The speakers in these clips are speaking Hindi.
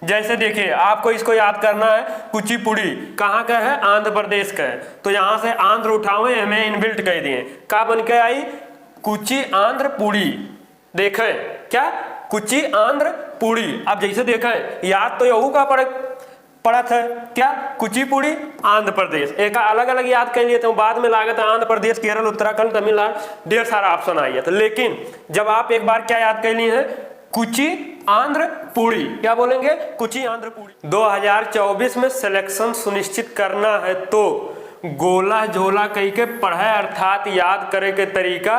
जैसे देखिए आपको इसको याद करना है, कुचिपुड़ी कहाँ का है, आंध्र प्रदेश का है। तो यहाँ से आंध्र उठावे हमें इनबिल्ट कह दिए, का बन के आई, कुची आंध्र पुड़ी। देखें क्या, कुची आंध्र पुड़ी। अब जैसे देखें याद तो यहू का पड़ा था क्या, कुचिपुड़ी आंध्र प्रदेश। एक अलग अलग याद कर लिए थे, बाद में लागत आंध्र प्रदेश, केरल, उत्तराखंड, तमिलनाडु, ढेर सारा ऑप्शन आई है। तो लेकिन जब आप एक बार क्या याद कर लिए हैं, कुची आंध्र पुड़ी, क्या बोलेंगे, कुची आंध्र पुड़ी। 2024 में सिलेक्शन सुनिश्चित करना है तो गोला झोला कही के पढ़े अर्थात याद करे के तरीका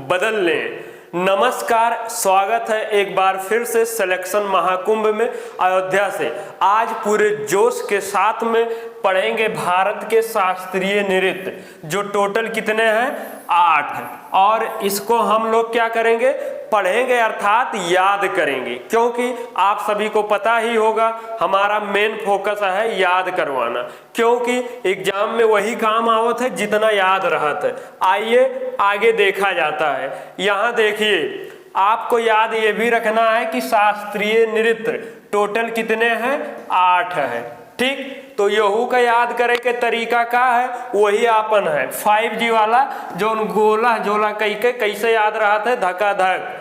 बदल लें। नमस्कार, स्वागत है एक बार फिर से सिलेक्शन महाकुंभ में अयोध्या से। आज पूरे जोश के साथ में पढ़ेंगे भारत के शास्त्रीय नृत्य, जो टोटल कितने हैं, 8। और इसको हम लोग क्या करेंगे, पढ़ेंगे अर्थात याद करेंगे, क्योंकि आप सभी को पता ही होगा हमारा मेन फोकस है याद करवाना, क्योंकि एग्जाम में वही काम आवत है जितना याद रहता है। आइए आगे देखा जाता है। यहाँ देखिए आपको याद ये भी रखना है कि शास्त्रीय नृत्य टोटल कितने हैं, 8 है। ठीक, तो यहू का याद करे के तरीका का है, वही आपन है 5G वाला, जो गोला झोला कही के कैसे याद रहा था, धका धक।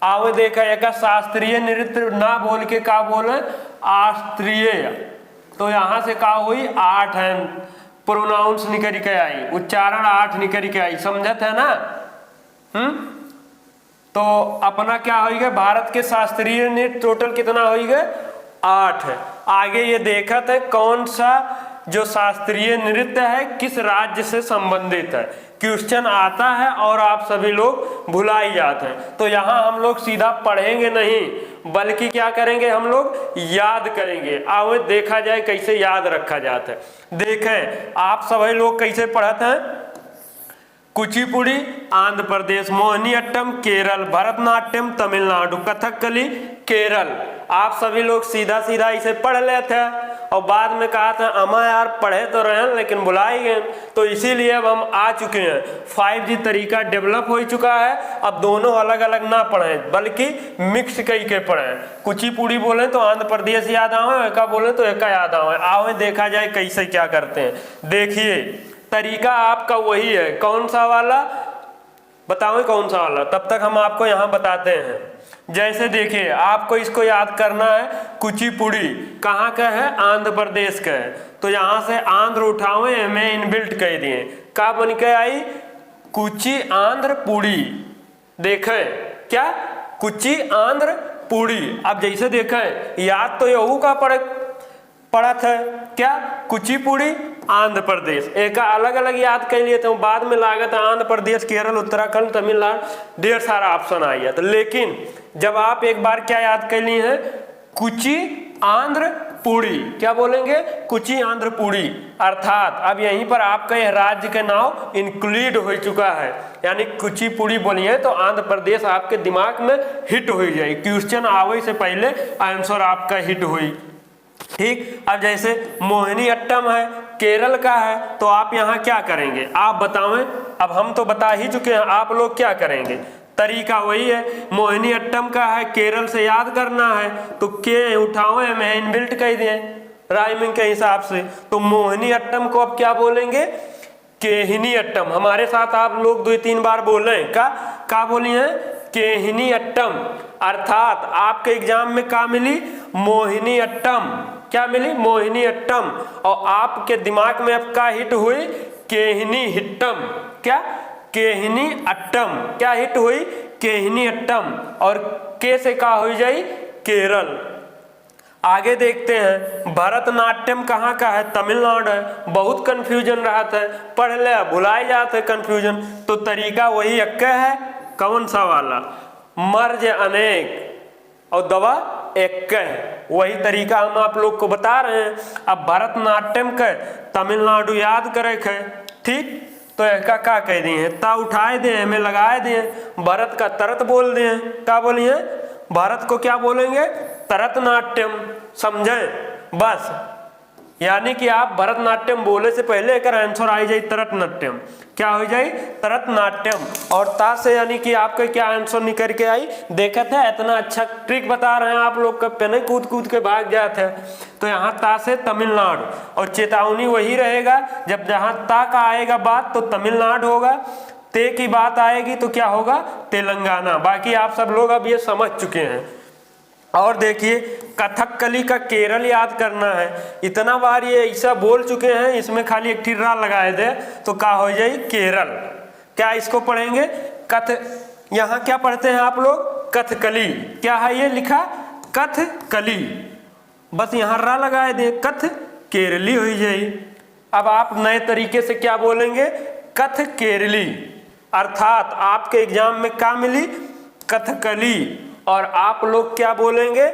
आओ देखा एक शास्त्रीय नृत्य ना बोल के का बोले, शास्त्रीय। तो यहाँ से का हुई, 8 है, प्रोनाउंस निकल के आई, उच्चारण 8 निकल के आई, समझत है ना। तो अपना क्या होगा, भारत के शास्त्रीय नृत्य टोटल कितना होगा, 8 है। आगे ये देखा था कौन सा जो शास्त्रीय नृत्य है किस राज्य से संबंधित है, क्वेश्चन आता है और आप सभी लोग भुला ही जाते हैं। तो यहाँ हम लोग सीधा पढ़ेंगे नहीं, बल्कि क्या करेंगे, हम लोग याद करेंगे। आओ देखा जाए कैसे याद रखा जाता है। देखें आप सभी लोग कैसे पढ़ते हैं, कुचिपुड़ी आंध्र प्रदेश, मोहिनीअट्टम केरल, भरतनाट्यम तमिलनाडु, कथकली केरल। आप सभी लोग सीधा सीधा इसे पढ़ लेते हैं और बाद में कहा था अमा यार पढ़े तो रहे लेकिन भुला ही गए। तो इसीलिए अब हम आ चुके हैं, 5G तरीका डेवलप हो चुका है। अब दोनों अलग अलग ना पढ़ें बल्कि मिक्स कई के पढ़ें। कुचिपुड़ी बोले तो आंध्र प्रदेश याद आवे, एका बोले तो एका याद आवे। आओ देखा जाए कैसे क्या करते हैं। देखिए तरीका आपका वही है, कौन सा वाला बताओ, कौन सा वाला, तब तक हम आपको यहाँ बताते हैं। जैसे देखिए आपको इसको याद करना है, कुचिपुड़ी कहाँ का है, आंध्र प्रदेश का है। तो यहाँ से आंध्र उठावे हमें इनबिल्ट कह दिए, का बन के आई, कुची आंध्र पुड़ी। देखें क्या, कुची आंध्र पुड़ी। अब जैसे देखें याद तो यहू का पड़ा था क्या, कुचिपुड़ी आंध्र प्रदेश। एक अलग अलग याद कर लिए थे, बाद में लागत आंध्र प्रदेश, केरल, उत्तराखंड, तमिलनाडु, ढेर सारा ऑप्शन आ गया। तो लेकिन जब आप एक बार क्या याद कर लिए हैं, कुची आंध्र पुड़ी, क्या बोलेंगे, कुची आंध्र पुड़ी। अर्थात अब यहीं पर आपका यह राज्य के नाम इंक्लूड हो चुका है, यानी कुचिपुड़ी बोलिए तो आंध्र प्रदेश आपके दिमाग में हिट हो जाए, क्वेश्चन आवे से पहले आंसर आपका हिट हुई। ठीक, अब जैसे मोहिनीअट्टम है, केरल का है, तो आप यहाँ क्या करेंगे, आप बतावें। अब हम तो बता ही चुके हैं, आप लोग क्या करेंगे, तरीका वही है। मोहिनीअट्टम का है, केरल से याद करना है, तो के उठावे हमें इनबिल्ट कह दें राइमिंग के हिसाब से। तो मोहिनीअट्टम को अब क्या बोलेंगे, केहिनीअट्टम। हमारे साथ आप लोग 2-3 बार बोले, का बोली है, केहिनीअट्टम। अर्थात आपके एग्जाम में का मिली, मोहिनीअट्टम। क्या मिली, मोहिनीअट्टम। और आपके दिमाग में अब का हिट हुई, केहिनीअट्टम। क्या, केहिनीअट्टम। क्या हिट हुई, केहिनीअट्टम। और के से का हो जाई, केरल। आगे देखते हैं, भरतनाट्यम कहाँ का है, तमिलनाडु है। बहुत कंफ्यूजन रहा था, पढ़ ले भुलाए जाते कंफ्यूजन। तो तरीका वही अक्का है, कौन सा वाला, मर्ज अनेक और दवा एक है, वही तरीका हम आप लोग को बता रहे हैं। अब भरतनाट्यम का तमिलनाडु याद करे खे, ठीक, तो का कह दिए, ता उठाए दे हमें लगाए दिए, भरत का तरत बोल दिए, क्या बोलिए, भारत को क्या बोलेंगे, तरतनाट्यम। समझे, बस यानी कि आप भरतनाट्यम बोले से पहले एक आंसर आ जाए तरतनाट्यम। क्या हो जाए? तरतनाट्यम। और ता से यानी कि आपका क्या आंसर निकल के आई? देखा था, इतना अच्छा ट्रिक बता रहे हैं आप लोग, कब पे नहीं कूद कूद के भाग जाते हैं। तो यहाँ ता से तमिलनाडु, और चेतावनी वही रहेगा, जब जहाँ ता का आएगा बात तो तमिलनाडु होगा, ते की बात आएगी तो क्या होगा? तेलंगाना। बाकी आप सब लोग अब ये समझ चुके हैं। और देखिए कथकली का केरल याद करना है, इतना बार ये ऐसा बोल चुके हैं, इसमें खाली एक ठिर्रा लगाए दे तो क्या हो जाए? केरल। क्या इसको पढ़ेंगे? यहाँ क्या पढ़ते हैं आप लोग? कथकली। क्या है ये लिखा? कथकली। बस यहाँ रा लगाए दे, कथ केरली हो जाए। अब आप नए तरीके से क्या बोलेंगे? कथ केरली। अर्थात आपके एग्जाम में क्या मिली? कथकली। और आप लोग क्या बोलेंगे?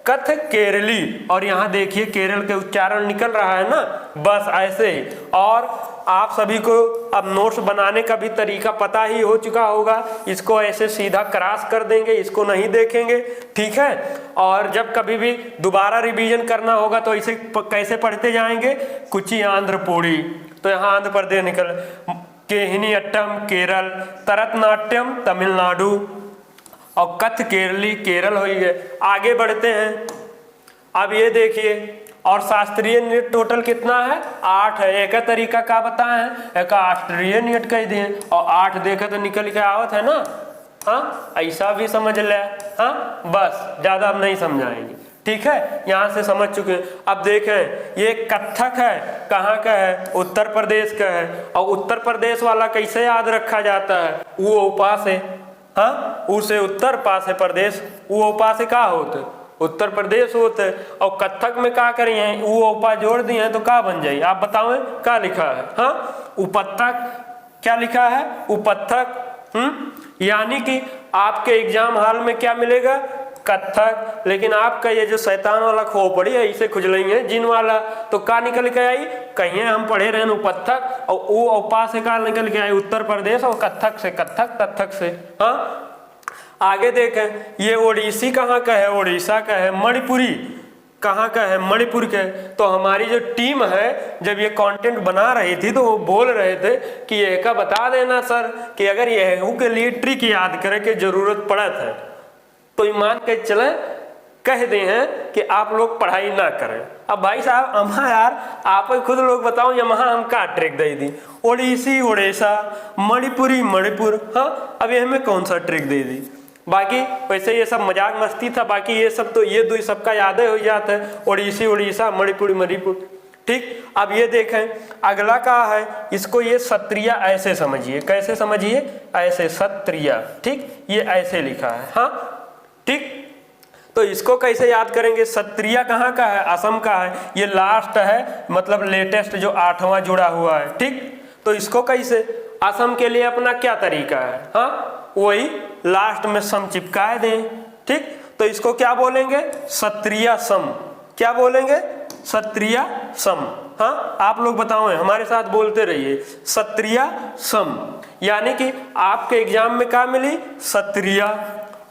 कथ केरली। और यहाँ देखिए केरल के उच्चारण निकल रहा है ना, बस ऐसे ही। और आप सभी को अब नोट्स बनाने का भी तरीका पता ही हो चुका होगा। इसको ऐसे सीधा क्रॉस कर देंगे, इसको नहीं देखेंगे, ठीक है। और जब कभी भी दोबारा रिवीजन करना होगा तो इसे कैसे पढ़ते जाएंगे? कुची आंध्र पूरी। तो यहाँ आंध्र प्रदेश निकल, केहिनीअट्टम केरल, तरतनाट्यम तमिलनाडु, और कथ केरली केरल हो गए। आगे बढ़ते हैं। अब ये देखिए, और शास्त्रीय नृत्य टोटल कितना है? 8 है। एक तरीका का बताएं, एक शास्त्रीय नृत्य कह दिए, और 8 देखे तो निकल के आवत है ना। हाँ, ऐसा भी समझ ले। हाँ, बस ज्यादा अब नहीं समझाएंगे, ठीक है। यहाँ से समझ चुके हैं। अब देखें, ये कथक है, कहाँ का है? उत्तर प्रदेश का है। और उत्तर प्रदेश वाला कैसे याद रखा जाता है? वो उपास है। हाँ, उसे उत्तर पास है प्रदेश, वो उपास से क्या होते? उत्तर प्रदेश होते। और कथक में क्या करिए? वो उपा जोड़ दिए हैं तो क्या बन जाए? आप बताओ क्या लिखा है? हाँ, उपत्थक। क्या लिखा है? उपत्थक। यानी कि आपके एग्जाम हॉल में क्या मिलेगा? कथक। लेकिन आपका ये जो शैतान वाला खोपड़ी है, इसे खुजलई है जिन वाला, तो क्या निकल के आई? कहीं हम पढ़े रहे उपत्थक, और वो उपा से क्या निकल के आई? उत्तर प्रदेश। और कथक से कथक, तथक से। हाँ, आगे देखें, ये ओडिसी कहाँ का है? उड़ीसा का है। मणिपुरी कहाँ का है? मणिपुर के। तो हमारी जो टीम है जब ये कंटेंट बना रही थी तो वो बोल रहे थे कि ये का बता देना सर कि अगर ये के लिए ट्रिक याद करे की जरूरत पड़त है तो ईमान के चले कह दे हैं कि आप लोग पढ़ाई ना करें। अब भाई साहब अम्मा यार आप खुद लोग बताओ, यहाँ हम का ट्रिक दे दी? ओडिसी उड़ीसा, मणिपुरी मणिपुर। हाँ, अब ये हमें कौन सा ट्रिक दे दी? बाकी वैसे ये सब मजाक मस्ती था, बाकी ये सब तो ये दो सबका यादें हो जाता है, ओडिसी उड़ीसा, मणिपुरी मणिपुर, ठीक। अब ये देखें अगला क्या है, इसको ये सत्रिय ऐसे समझिए। कैसे समझिए? ऐसे सत्रिय, ठीक। ये ऐसे लिखा है, हाँ ठीक। तो इसको कैसे याद करेंगे? सत्रिय कहाँ का है? असम का है। ये लास्ट है, मतलब लेटेस्ट जो 8वां जुड़ा हुआ है, ठीक। तो इसको कैसे? असम के लिए अपना क्या तरीका है? हाँ, वही लास्ट में सम चिपकाए दें, ठीक। तो इसको क्या बोलेंगे? सत्रिय सम। क्या बोलेंगे? सत्रिय सम। हाँ, आप लोग बताओ, हमारे साथ बोलते रहिए, सत्रिय सम। यानी कि आपके एग्जाम में क्या मिली? सत्रिय।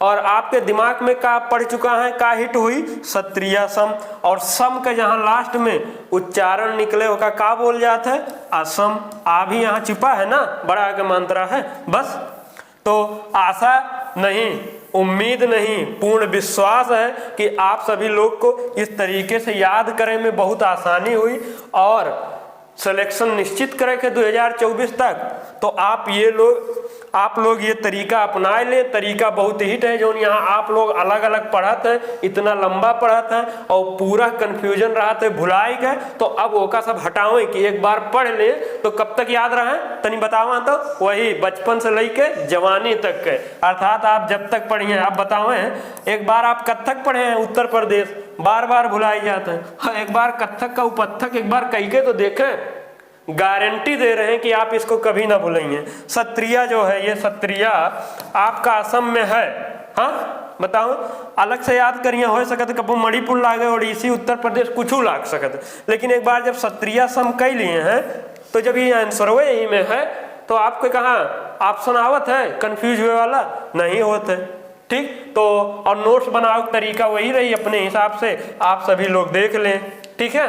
और आपके दिमाग में क्या पढ़ चुका है? क्या हिट हुई? सत्रिय सम। और सम के जहां लास्ट में उच्चारण निकले होगा क्या बोल जाता है? असम। आ भी यहाँ छिपा है ना, बड़ा के मंत्रा है बस। तो आशा नहीं, उम्मीद नहीं, पूर्ण विश्वास है कि आप सभी लोग को इस तरीके से याद करने में बहुत आसानी हुई और सिलेक्शन निश्चित करें कि 2024 तक। तो आप लोग ये तरीका अपनाए ले। तरीका बहुत हिट है, जो यहाँ आप लोग अलग अलग पढ़ते हैं, इतना लंबा पढ़ते हैं और पूरा कंफ्यूजन रहा थे, भुलाई गए। तो अब वो का सब हटाओ कि एक बार पढ़ ले तो कब तक याद रहे? तनी बताओ तो। वही बचपन से लेके जवानी तक के, अर्थात आप जब तक पढ़िए। आप बताओ, एक बार आप कथक पढ़े हैं उत्तर प्रदेश, बार बार भुलाई जाते हैं। एक बार कथक का उपत्थक एक बार कह के तो देखें, गारंटी दे रहे हैं कि आप इसको कभी ना भूलेंगे। सत्रिया जो है, ये सत्रिया आपका असम में है। हाँ बताओ, अलग से याद करिए, हो सकते कब मणिपुर लागे, ओडिसी, उत्तर प्रदेश कुछ लाग सकते, लेकिन एक बार जब सत्रिया सम कह लिए हैं तो जब ये आंसर यही में है तो आपको कहाँ ऑप्शन आवत है कंफ्यूज हुए वाला? नहीं होते, ठीक। तो और नोट्स बनाओ तरीका वही रही, अपने हिसाब से आप सभी लोग देख लें, ठीक है।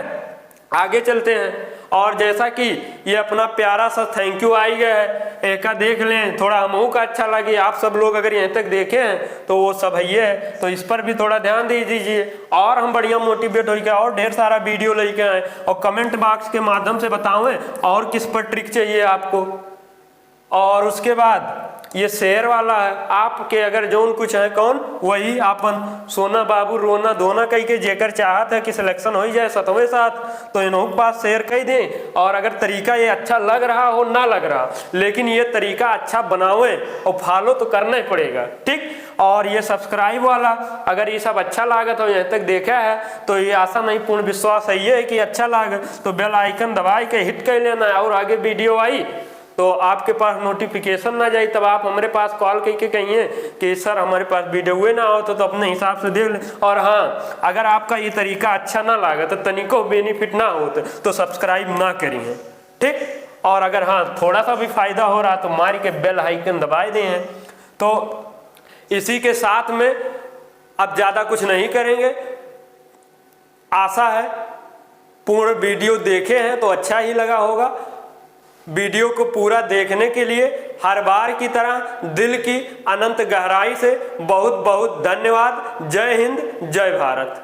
आगे चलते हैं। और जैसा कि ये अपना प्यारा सा थैंक यू आई गया है, एक देख लें, थोड़ा हमहू का अच्छा लगे। आप सब लोग अगर यहीं तक देखे हैं तो वो सब है है, तो इस पर भी थोड़ा ध्यान दे दीजिए और हम बढ़िया मोटिवेट हो गए और ढेर सारा वीडियो लेके आए और कमेंट बॉक्स के माध्यम से बताएं और किस पर ट्रिक चाहिए आपको। और उसके बाद ये शेयर वाला है, आपके अगर जोन कुछ है कौन वही आपन सोना बाबू रोना धोना कही के जेकर चाहत है कि सिलेक्शन हो जाए 7वें साथ, तो इन्हों के पास शेयर कही दें। और अगर तरीका ये अच्छा लग रहा हो ना लग रहा, लेकिन ये तरीका अच्छा बनावे और फॉलो तो करना ही पड़ेगा, ठीक। और ये सब्सक्राइब वाला अगर ये सब अच्छा लागत हो यहाँ तक देखा है तो ये आशा नहीं पूर्ण विश्वास है कि अच्छा लागे, तो बेल आइकन दबाई के हिट कर लेना है। और आगे वीडियो आई तो आपके पास नोटिफिकेशन ना जाए, तब आप हमारे पास कॉल करके कहिए कि सर हमारे पास वीडियो हुए ना हो तो अपने हिसाब से देख लें। और हाँ, अगर आपका ये तरीका अच्छा ना लगा तो तनिको बेनिफिट ना हो तो सब्सक्राइब ना करिए, ठीक। और अगर हाँ थोड़ा सा भी फायदा हो रहा तो मार के बेल आइकन दबाए दें। तो इसी के साथ में अब ज़्यादा कुछ नहीं करेंगे। आशा है पूर्ण वीडियो देखे हैं तो अच्छा ही लगा होगा। वीडियो को पूरा देखने के लिए हर बार की तरह दिल की अनंत गहराई से बहुत बहुत धन्यवाद। जय हिंद, जय भारत।